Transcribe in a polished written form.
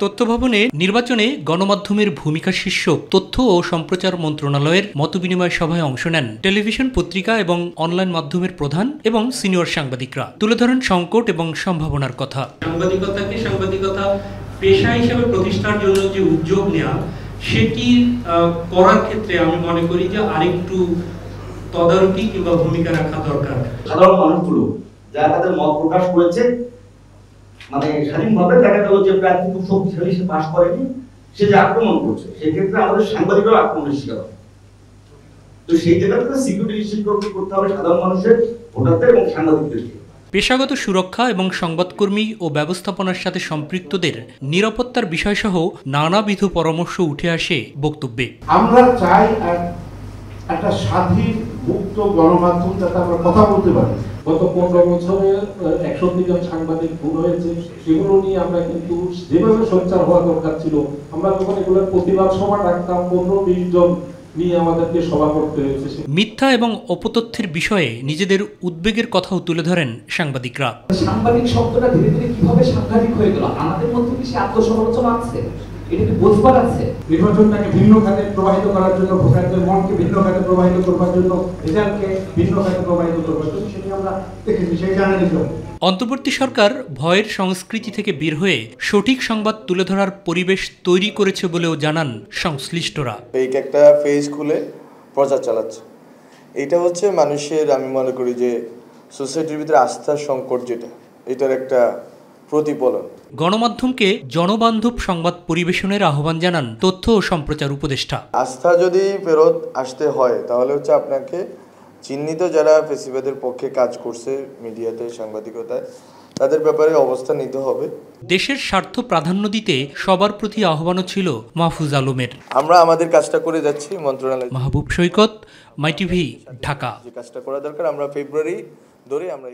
তথ্য ভবনে নির্বাচনে গণমাধ্যমের ভূমিকা শীর্ষক তথ্য ও সম্প্রচার মন্ত্রণালয়ের মতবিনিময় সভায় অংশ নেন টেলিভিশন, পত্রিকা এবং অনলাইন মাধ্যমের প্রধান এবং সিনিয়র সাংবাদিকরা। তুলে ধরেন সংকট এবং সম্ভাবনার কথা। সাংবাদিকতা পেশা হিসেবে প্রতিষ্ঠার জন্য যে উদ্যোগ নেওয়া, সেটি করার ক্ষেত্রে আমি মনে করি যে আরেকটু তদারকি কিংবা ভূমিকা রাখা দরকার। সাধারণ মানুষগুলো যারা তাদের মত প্রকাশ করেছে, মানে স্বাধীনভাবে দেখা গেল যে প্রার্থী খুব শক্তিশালী, সে পাশ করেনি, সে যে আক্রমণ করছে, সেক্ষেত্রে আমাদের সাংবাদিকরাও আক্রমণের শিকার হবে। তো সেই জায়গাতে সিকিউরিটি নিশ্চিত করতে হবে সাধারণ মানুষের, ভোটারদের এবং সাংবাদিকদেরকে। পেশাগত সুরক্ষা এবং সংবাদকর্মী ও ব্যবস্থাপনার সাথে সম্পৃক্তদের নিরাপত্তার বিষয়সহ নানাবিধ পরামর্শ উঠে আসে বক্তব্যে। আমরা চাই একটা স্বাধীন মুক্ত গণমাধ্যম, যাতে আমরা কথা বলতে পারি। গত 15 বছরে 100 জন সাংবাদিক খুন হয়েছে, সেগুলো নিয়ে আমরা কিন্তু যেভাবে সোচ্চার হওয়া দরকার ছিল, আমরা যখন এগুলোর প্রতিবাদ সভা রাখতাম 15-20 জন নিয়ে আমাদেরকে সভা করতে হয়েছে। মিথ্যা এবং অপতথ্যের বিষয়ে নিজেদের উদ্বেগের কথাও তুলে ধরেন সাংবাদিকরা। সাংবাদিক শব্দটা ধীরে ধীরে কিভাবে সাংঘাতিক হয়ে গেল, আমাদের মধ্যে কি সে আত্মসমালোচনা আছে, এটা কি বোঝবার আছে? নির্বাচনটাকে ভিন্ন খাতে প্রবাহিত করার জন্য, ভোটারদের মনকে ভিন্ন খাতে প্রবাহিত করবার জন্য, রেজাল্টকে ভিন্ন খাতে প্রবাহিত করবার জন্য, সেটি আমরা দেখেছি, সেই জানানিত। অন্তর্বর্তী সরকার ভয়ের সংস্কৃতি থেকে বের হয়ে সঠিক সংবাদ তুলে ধরার পরিবেশ তৈরি করেছে বলেও জানান সংশ্লিষ্টরা। ফেক একটা পেজ খুলে প্রচার চালাচ্ছে, এটা হচ্ছে মানুষের, আমি মনে করি যে সোসাইটির ভিতরে আস্থার সংকট, যেটা এটার একটা প্রতিফলন। গণমাধ্যমকে জনবান্ধব সংবাদ পরিবেশনের আহ্বান জানান তথ্য ও সম্প্রচার উপদেষ্টা। আস্থা যদি ফেরত আসতে হয়, তাহলে হচ্ছে আপনাকে চিহ্নিত যারা ফেসিবাদের পক্ষে কাজ করছে মিডিয়াতে, সাংবাদিকতায়, তাদের ব্যাপারে অবস্থান নিতে হবে। দেশের স্বার্থ প্রাধান্য দিতে সবার প্রতি আহ্বানও ছিল মাহফুজ আলমের। আমরা আমাদের কাজটা করে যাচ্ছি মন্ত্রণালয়। মাহবুব সৈকত, মাইটিভি, ঢাকা। যে কাজটা করা দরকার, আমরা ফেব্রুয়ারি ধরে আমরা